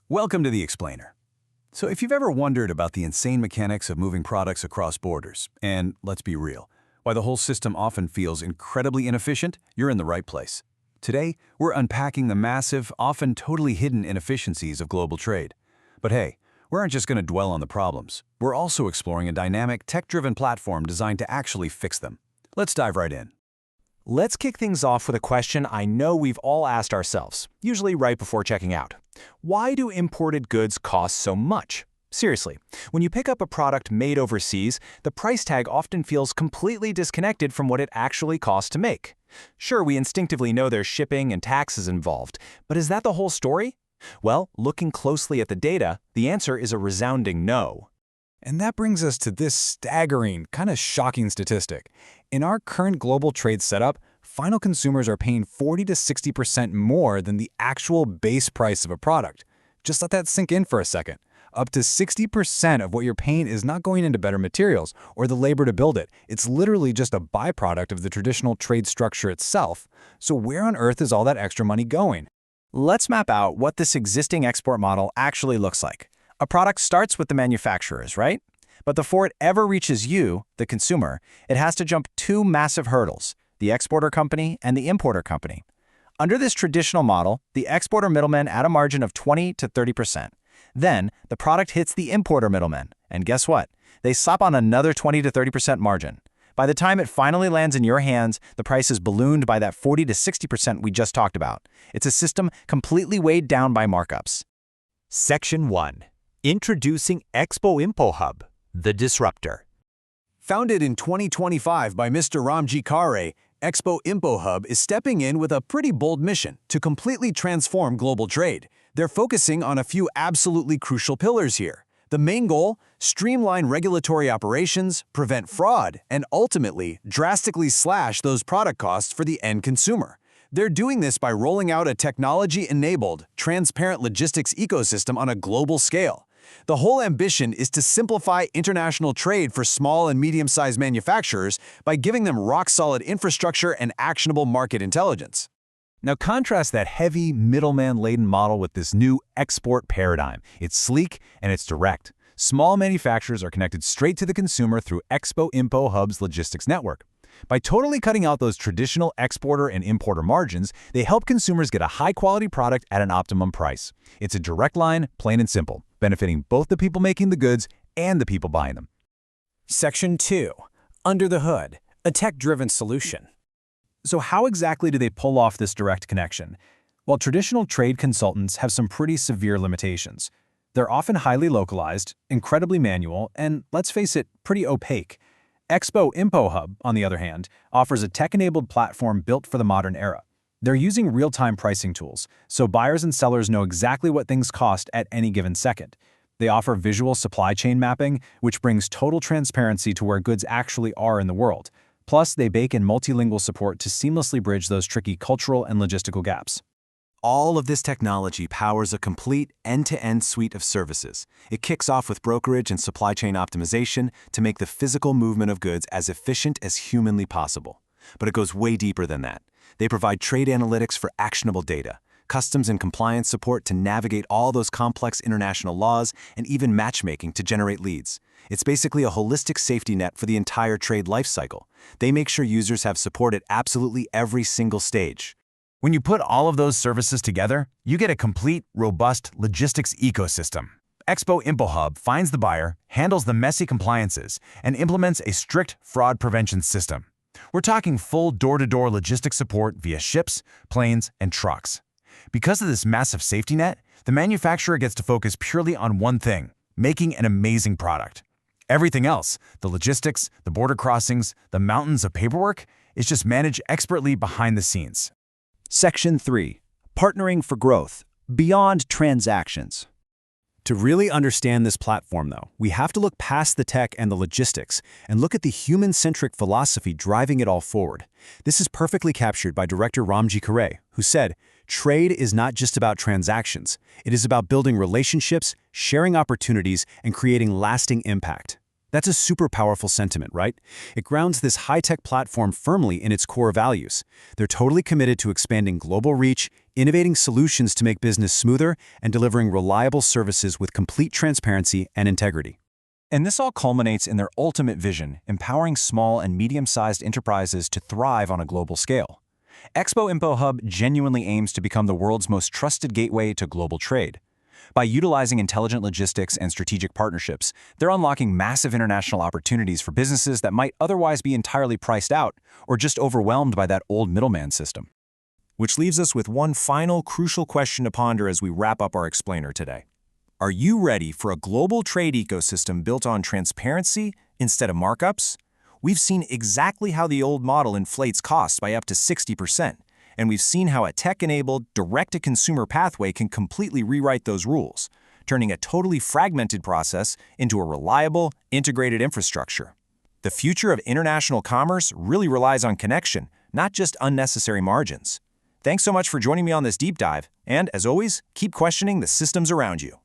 Welcome to the Explainer. So if you've ever wondered about the insane mechanics of moving products across borders, and let's be real, why the whole system often feels incredibly inefficient, you're in the right place. Today, we're unpacking the massive, often totally hidden inefficiencies of global trade. But hey, we aren't just going to dwell on the problems. We're also exploring a dynamic, tech-driven platform designed to actually fix them. Let's dive right in. Let's kick things off with a question I know we've all asked ourselves, usually right before checking out. Why do imported goods cost so much? Seriously, when you pick up a product made overseas, the price tag often feels completely disconnected from what it actually costs to make. Sure, we instinctively know there's shipping and taxes involved, but is that the whole story? Well, looking closely at the data, the answer is a resounding no. And that brings us to this staggering, kind of shocking statistic. In our current global trade setup, final consumers are paying 40 to 60% more than the actual base price of a product. Just let that sink in for a second. Up to 60% of what you're paying is not going into better materials or the labor to build it. It's literally just a byproduct of the traditional trade structure itself. So where on earth is all that extra money going? Let's map out what this existing export model actually looks like. A product starts with the manufacturers, right? But before it ever reaches you, the consumer, it has to jump two massive hurdles, the exporter company and the importer company. Under this traditional model, the exporter middlemen add a margin of 20 to 30%. Then, the product hits the importer middlemen, and guess what? They slap on another 20 to 30% margin. By the time it finally lands in your hands, the price is ballooned by that 40 to 60% we just talked about. It's a system completely weighed down by markups. Section 1. Introducing Expoimpohub, the disruptor. Founded in 2025 by Mr. Ramji Khare, Expoimpohub is stepping in with a pretty bold mission to completely transform global trade. They're focusing on a few absolutely crucial pillars here. The main goal? Streamline regulatory operations, prevent fraud, and ultimately drastically slash those product costs for the end consumer. They're doing this by rolling out a technology-enabled, transparent logistics ecosystem on a global scale. The whole ambition is to simplify international trade for small and medium-sized manufacturers by giving them rock-solid infrastructure and actionable market intelligence. Now contrast that heavy, middleman-laden model with this new export paradigm. It's sleek and it's direct. Small manufacturers are connected straight to the consumer through Expoimpohub's logistics network. By totally cutting out those traditional exporter and importer margins, they help consumers get a high-quality product at an optimum price. It's a direct line, plain and simple, benefiting both the people making the goods and the people buying them. Section 2. Under the hood, a tech-driven solution. So how exactly do they pull off this direct connection? Well, traditional trade consultants have some pretty severe limitations. They're often highly localized, incredibly manual, and let's face it, pretty opaque. Expoimpohub, on the other hand, offers a tech-enabled platform built for the modern era. They're using real-time pricing tools, so buyers and sellers know exactly what things cost at any given second. They offer visual supply chain mapping, which brings total transparency to where goods actually are in the world. Plus, they bake in multilingual support to seamlessly bridge those tricky cultural and logistical gaps. All of this technology powers a complete end-to-end suite of services. It kicks off with brokerage and supply chain optimization to make the physical movement of goods as efficient as humanly possible. But it goes way deeper than that. They provide trade analytics for actionable data, customs and compliance support to navigate all those complex international laws, and even matchmaking to generate leads. It's basically a holistic safety net for the entire trade lifecycle. They make sure users have support at absolutely every single stage. When you put all of those services together, you get a complete, robust logistics ecosystem. Expoimpohub finds the buyer, handles the messy compliances, and implements a strict fraud prevention system. We're talking full door-to-door logistics support via ships, planes, and trucks. Because of this massive safety net, the manufacturer gets to focus purely on one thing, making an amazing product. Everything else, the logistics, the border crossings, the mountains of paperwork, is just managed expertly behind the scenes. Section 3. Partnering for growth, beyond transactions. To really understand this platform, though, we have to look past the tech and the logistics and look at the human-centric philosophy driving it all forward. This is perfectly captured by director Ramji Khare, who said, "Trade is not just about transactions. It is about building relationships, sharing opportunities, and creating lasting impact." That's a super powerful sentiment, right? It grounds this high-tech platform firmly in its core values. They're totally committed to expanding global reach, innovating solutions to make business smoother and delivering reliable services with complete transparency and integrity. And this all culminates in their ultimate vision, empowering small and medium-sized enterprises to thrive on a global scale. Expoimpohub genuinely aims to become the world's most trusted gateway to global trade. By utilizing intelligent logistics and strategic partnerships, they're unlocking massive international opportunities for businesses that might otherwise be entirely priced out or just overwhelmed by that old middleman system. Which leaves us with one final crucial question to ponder as we wrap up our explainer today. Are you ready for a global trade ecosystem built on transparency instead of markups? We've seen exactly how the old model inflates costs by up to 60%, and we've seen how a tech-enabled, direct-to-consumer pathway can completely rewrite those rules, turning a totally fragmented process into a reliable, integrated infrastructure. The future of international commerce really relies on connection, not just unnecessary margins. Thanks so much for joining me on this deep dive, and as always, keep questioning the systems around you.